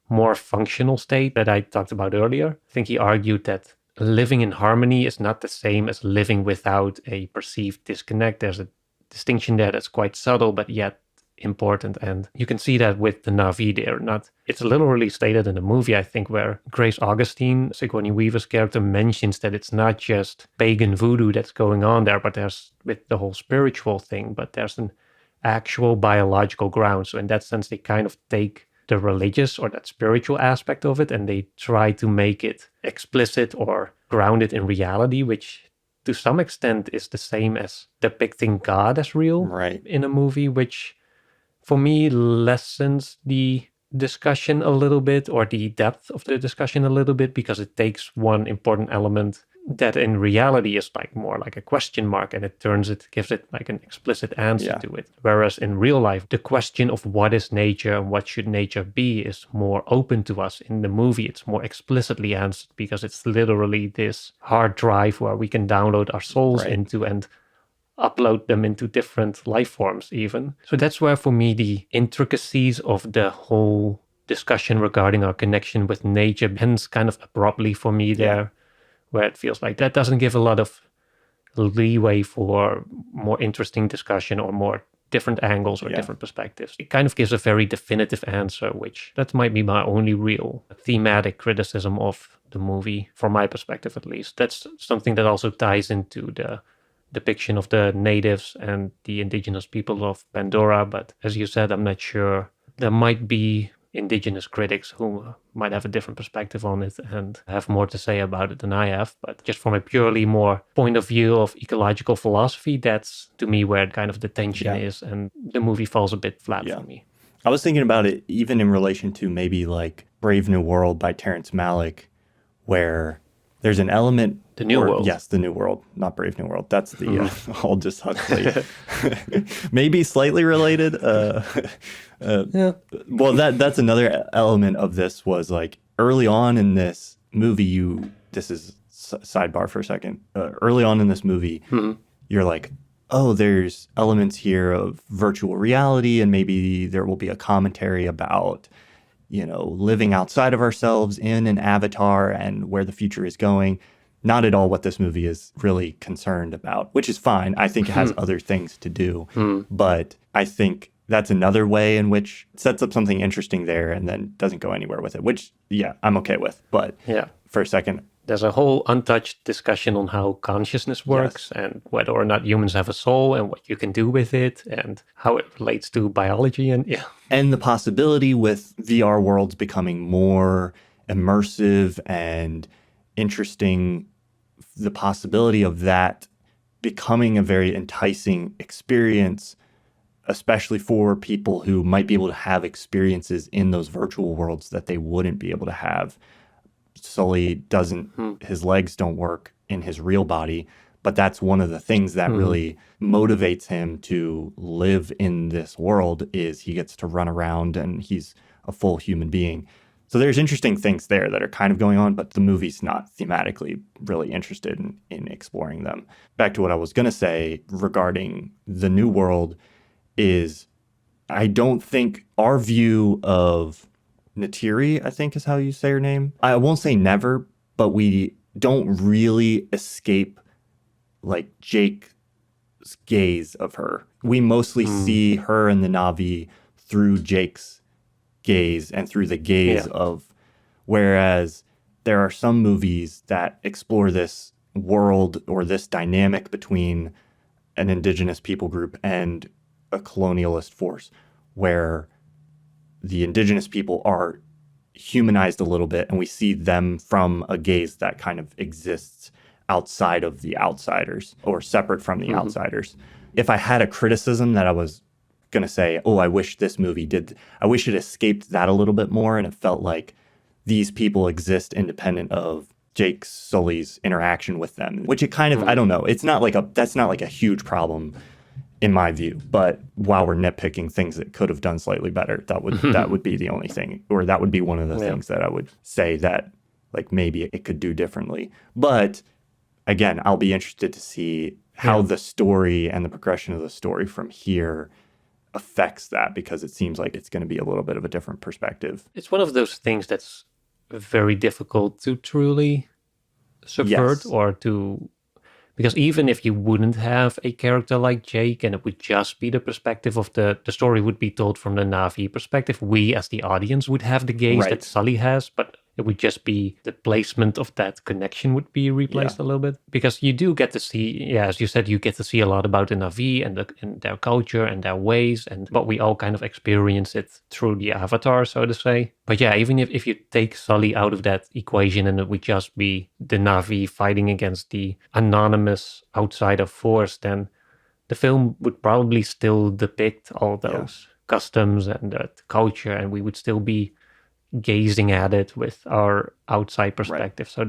S1: more functional state that I talked about earlier. I think he argued that living in harmony is not the same as living without a perceived disconnect. There's a distinction there that's quite subtle, but yet important, and you can see that with the Na'vi there. It's literally stated in the movie, I think, where Grace Augustine, Sigourney Weaver's character, mentions that it's not just pagan voodoo that's going on there, but there's with the whole spiritual thing, but there's an actual biological ground. So in that sense, they kind of take the religious or that spiritual aspect of it and they try to make it explicit or grounded in reality, which to some extent is the same as depicting God as real in a movie, which for me lessens the discussion a little bit, or the depth of the discussion a little bit, because it takes one important element that in reality is like more like a question mark, and gives it like an explicit answer to it. Whereas in real life, the question of what is nature and what should nature be is more open to us. In the movie, it's more explicitly answered because it's literally this hard drive where we can download our souls into and upload them into different life forms even. So that's where for me the intricacies of the whole discussion regarding our connection with nature ends kind of abruptly for me there, where it feels like that doesn't give a lot of leeway for more interesting discussion or more different angles or different perspectives. It kind of gives a very definitive answer, which that might be my only real thematic criticism of the movie, from my perspective at least. That's something that also ties into the depiction of the natives and the indigenous people of Pandora. But as you said, I'm not sure. There might be indigenous critics who might have a different perspective on it and have more to say about it than I have. But just from a purely more point of view of ecological philosophy, that's to me where kind of the tension is, and the movie falls a bit flat for me.
S2: I was thinking about it even in relation to maybe like Brave New World by Terrence Malick, where there's an element.
S1: The New World.
S2: Yes, The New World, not Brave New World. That's the Aldous Huxley. Maybe slightly related. Well, that's another element of this was like early on in this movie, this is sidebar for a second. Early on in this movie, you're like, oh, there's elements here of virtual reality, and maybe there will be a commentary about, living outside of ourselves in an avatar and where the future is going. Not at all what this movie is really concerned about, which is fine. I think it has other things to do. But I think that's another way in which it sets up something interesting there and then doesn't go anywhere with it, which, I'm okay with. But for a second,
S1: there's a whole untouched discussion on how consciousness works and whether or not humans have a soul and what you can do with it and how it relates to biology. And
S2: the possibility with VR worlds becoming more immersive and interesting, the possibility of that becoming a very enticing experience, especially for people who might be able to have experiences in those virtual worlds that they wouldn't be able to have. Sully doesn't, his legs don't work in his real body, but that's one of the things that really motivates him to live in this world is he gets to run around and he's a full human being. So there's interesting things there that are kind of going on, but the movie's not thematically really interested in exploring them. Back to what I was going to say regarding the New World is I don't think our view of Natiri, I think is how you say her name. I won't say never, but we don't really escape like Jake's gaze of her. We mostly see her and the Na'vi through Jake's gaze and through the gaze of, whereas there are some movies that explore this world or this dynamic between an indigenous people group and a colonialist force where the indigenous people are humanized a little bit and we see them from a gaze that kind of exists outside of the outsiders or separate from the outsiders. If I had a criticism that I was going to say, oh, I wish this movie I wish it escaped that a little bit more and it felt like these people exist independent of Jake Sully's interaction with them, which it kind of, I don't know. That's not like a huge problem in my view, but while we're nitpicking things that could have done slightly better, that would be the only thing, or that would be one of the things that I would say that like maybe it could do differently. But again, I'll be interested to see how the story and the progression of the story from here affects that, because it seems like it's going to be a little bit of a different perspective.
S1: It's one of those things that's very difficult to truly subvert or to, because even if you wouldn't have a character like Jake and it would just be the perspective of the story would be told from the Na'vi perspective, we as the audience would have the gaze that Sully has, but it would just be the placement of that connection would be replaced a little bit. Because you do get to see, as you said, you get to see a lot about the Na'vi and their culture and their ways, but we all kind of experience it through the avatar, so to say. But yeah, even if you take Sully out of that equation and it would just be the Na'vi fighting against the anonymous outsider force, then the film would probably still depict all those customs and that culture, and we would still be gazing at it with our outside perspective. So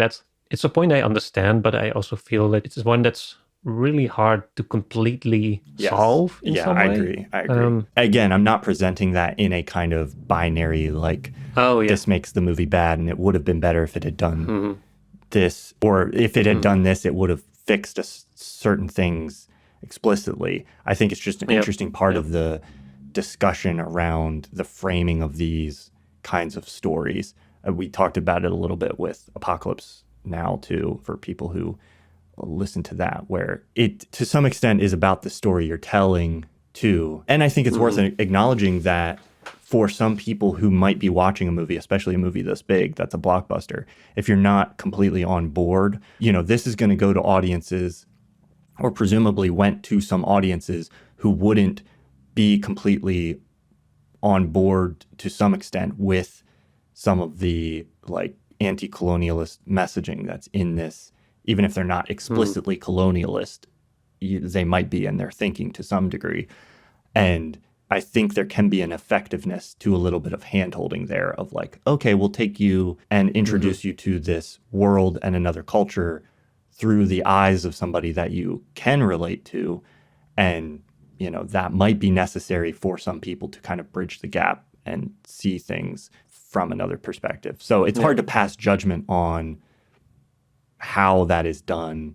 S1: it's a point I understand, but I also feel that it's one that's really hard to completely solve in some way.
S2: I agree. Again, I'm not presenting that in a kind of binary like, this makes the movie bad and it would have been better if it had done this, or if it had done this, it would have fixed certain things explicitly. I think it's just an interesting part of the discussion around the framing of these kinds of stories. We talked about it a little bit with Apocalypse Now too, for people who listen to that, where it to some extent is about the story you're telling too. And I think it's worth acknowledging that for some people who might be watching a movie, especially a movie this big, that's a blockbuster, if you're not completely on board, this is going to go to audiences, or presumably went to some audiences who wouldn't be completely on board to some extent with some of the like anti-colonialist messaging that's in this. Even if they're not explicitly colonialist, they might be in their thinking to some degree. And I think there can be an effectiveness to a little bit of hand-holding there of like, okay, we'll take you and introduce you to this world and another culture through the eyes of somebody that you can relate to. And that might be necessary for some people to kind of bridge the gap and see things from another perspective. So it's hard to pass judgment on how that is done.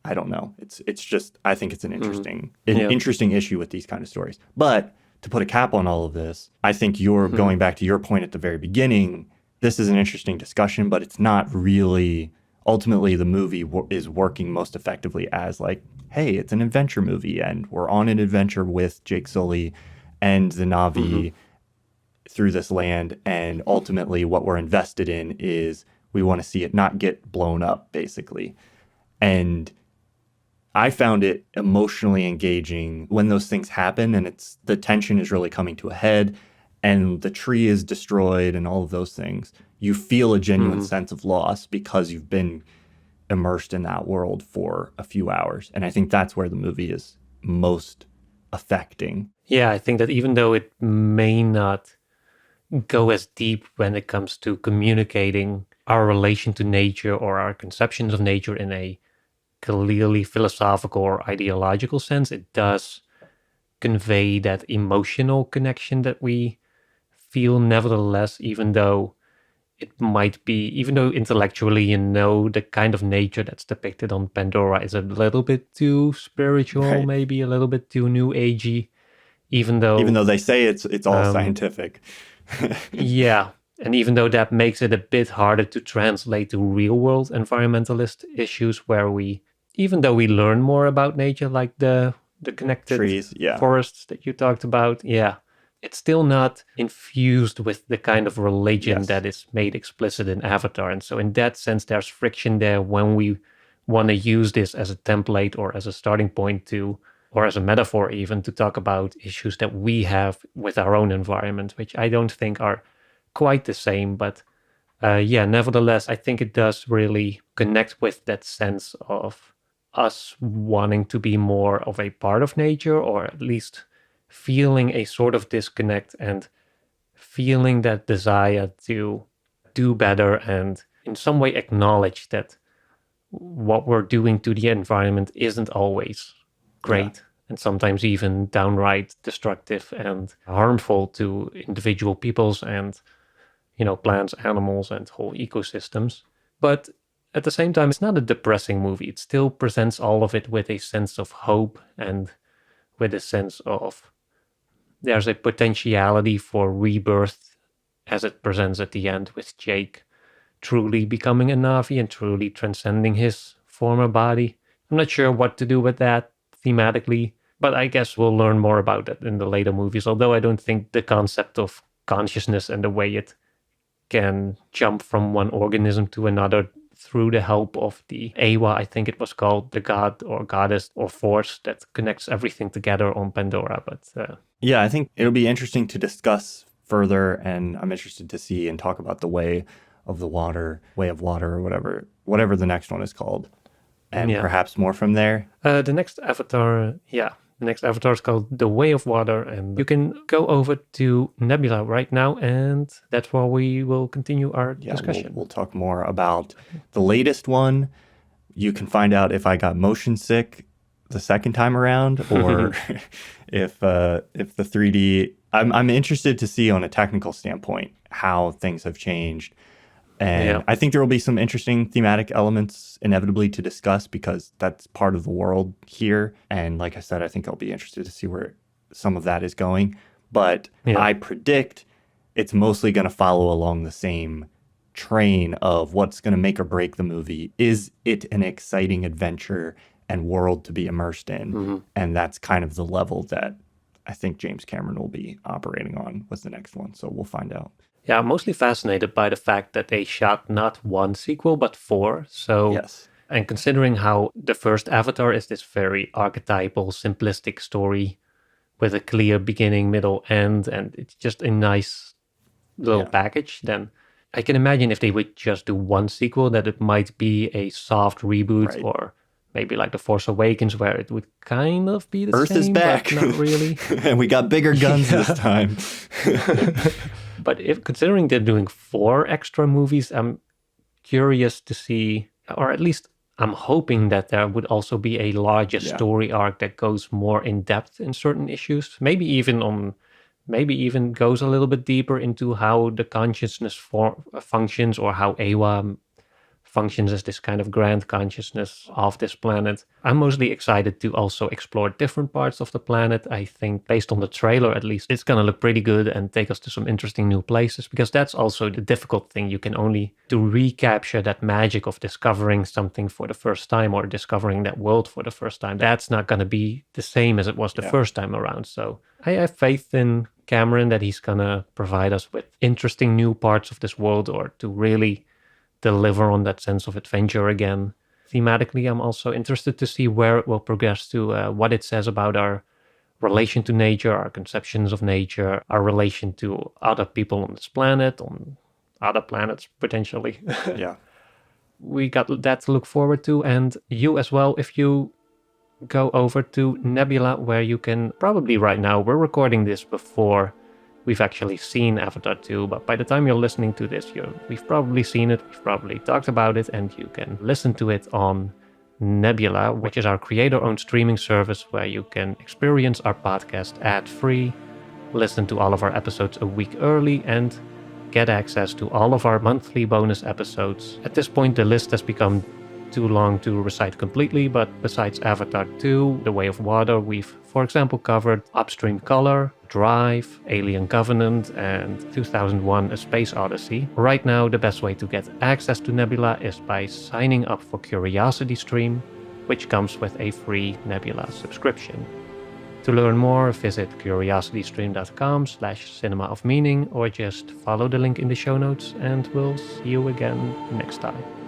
S2: I don't know. It's just, I think it's an interesting issue with these kind of stories. But to put a cap on all of this, I think you're going back to your point at the very beginning. This is an interesting discussion, but it's not really, ultimately the movie is working most effectively as like, hey, it's an adventure movie and we're on an adventure with Jake Sully and the Na'vi through this land. And ultimately what we're invested in is we want to see it not get blown up, basically. And I found it emotionally engaging when those things happen and the tension is really coming to a head and the tree is destroyed and all of those things. You feel a genuine sense of loss because you've been immersed in that world for a few hours. And I think that's where the movie is most affecting.
S1: Yeah, I think that even though it may not go as deep when it comes to communicating our relation to nature or our conceptions of nature in a clearly philosophical or ideological sense, it does convey that emotional connection that we feel nevertheless, even though it might be, even though intellectually the kind of nature that's depicted on Pandora is a little bit too spiritual,
S2: Right.
S1: maybe a little bit too new agey, even though,
S2: Even though they say it's all
S1: um,
S2: scientific.
S1: yeah, and even though that makes it a bit harder to translate to real world environmentalist issues where even though we learn more about nature, like the connected
S2: Trees, yeah.
S1: forests that you talked about, yeah, it's still not infused with the kind of religion
S2: Yes.
S1: that is made explicit in Avatar. And so in that sense, there's friction there when we want to use this as a template or as a starting point to, or as a metaphor even, to talk about issues that we have with our own environment, which I don't think are quite the same. But yeah, nevertheless, I think it does really connect with that sense of us wanting to be more of a part of nature, or at least feeling a sort of disconnect and feeling that desire to do better and in some way acknowledge that what we're doing to the environment isn't always
S2: Yeah.
S1: great and sometimes even downright destructive and harmful to individual peoples and plants, animals, and whole ecosystems. But at the same time, it's not a depressing movie. It still presents all of it with a sense of hope and with a sense of there's a potentiality for rebirth as it presents at the end with Jake truly becoming a Navi and truly transcending his former body. I'm not sure what to do with that thematically, but I guess we'll learn more about that in the later movies, although I don't think the concept of consciousness and the way it can jump from one organism to another through the help of the Awa, I think it was called, the god or goddess or force that connects everything together on Pandora. But
S2: Yeah, I think it'll be interesting to discuss further, and I'm interested to see and talk about the way of the water, way of water, or whatever the next one is called, and
S1: yeah,
S2: perhaps more from there.
S1: the next Avatar, the next Avatar is called The Way of Water, and you can go over to Nebula right now, and that's where we will continue our
S2: Yeah,
S1: discussion.
S2: we'll talk more about the latest one. You can find out if I got motion sick the second time around, or if the 3D. I'm interested to see on a technical standpoint how things have changed. And
S1: Yeah.
S2: I think there will be some interesting thematic elements inevitably to discuss because that's part of the world here. And like I said, I think I'll be interested to see where some of that is going. But
S1: Yeah.
S2: I predict it's mostly going to follow along the same train of what's going to make or break the movie. Is it an exciting adventure and world to be immersed in?
S1: Mm-hmm.
S2: And that's kind of the level that I think James Cameron will be operating on with the next one. So we'll find out.
S1: Yeah, I'm mostly fascinated by the fact that they shot not one sequel, but four. So,
S2: Yes.
S1: and considering how the first Avatar is this very archetypal, simplistic story with a clear beginning, middle, end, and it's just a nice little
S2: Yeah.
S1: package, then I can imagine if they would just do one sequel, that it might be a soft reboot,
S2: Right.
S1: or maybe like The Force Awakens, where it would kind of be the
S2: Earth
S1: same,
S2: is back.
S1: but not really.
S2: And we got bigger guns
S1: Yeah.
S2: this time.
S1: But if considering they're doing 4 extra movies, I'm curious to see, or at least I'm hoping that there would also be a larger
S2: Yeah.
S1: story arc that goes more in depth in certain issues. Maybe even goes a little bit deeper into how the consciousness functions, or how Awa functions as this kind of grand consciousness of this planet. I'm mostly excited to also explore different parts of the planet. I think based on the trailer, at least, it's going to look pretty good and take us to some interesting new places, because that's also the difficult thing. You can only to recapture that magic of discovering something for the first time, or discovering that world for the first time. That's not going to be the same as it was the
S2: Yeah.
S1: first time around. So I have faith in Cameron that he's going to provide us with interesting new parts of this world, or to really deliver on that sense of adventure again. Thematically, I'm also interested to see where it will progress to, what it says about our relation to nature, our conceptions of nature, our relation to other people on this planet, on other planets potentially.
S2: Yeah.
S1: We got that to look forward to, and you as well, if you go over to Nebula, where you can probably right now, we're recording this before we've actually seen Avatar 2, but by the time you're listening to this, we've probably seen it, we've probably talked about it, and you can listen to it on Nebula, which is our creator-owned streaming service where you can experience our podcast ad-free, listen to all of our episodes a week early, and get access to all of our monthly bonus episodes. At this point, the list has become too long to recite completely, but besides Avatar 2, The Way of Water, we've, for example, covered Upstream Color, Drive, Alien Covenant, and 2001 A Space Odyssey. Right now, the best way to get access to Nebula is by signing up for CuriosityStream, which comes with a free Nebula subscription. To learn more, visit curiositystream.com/cinemaofmeaning or just follow the link in the show notes, and we'll see you again next time.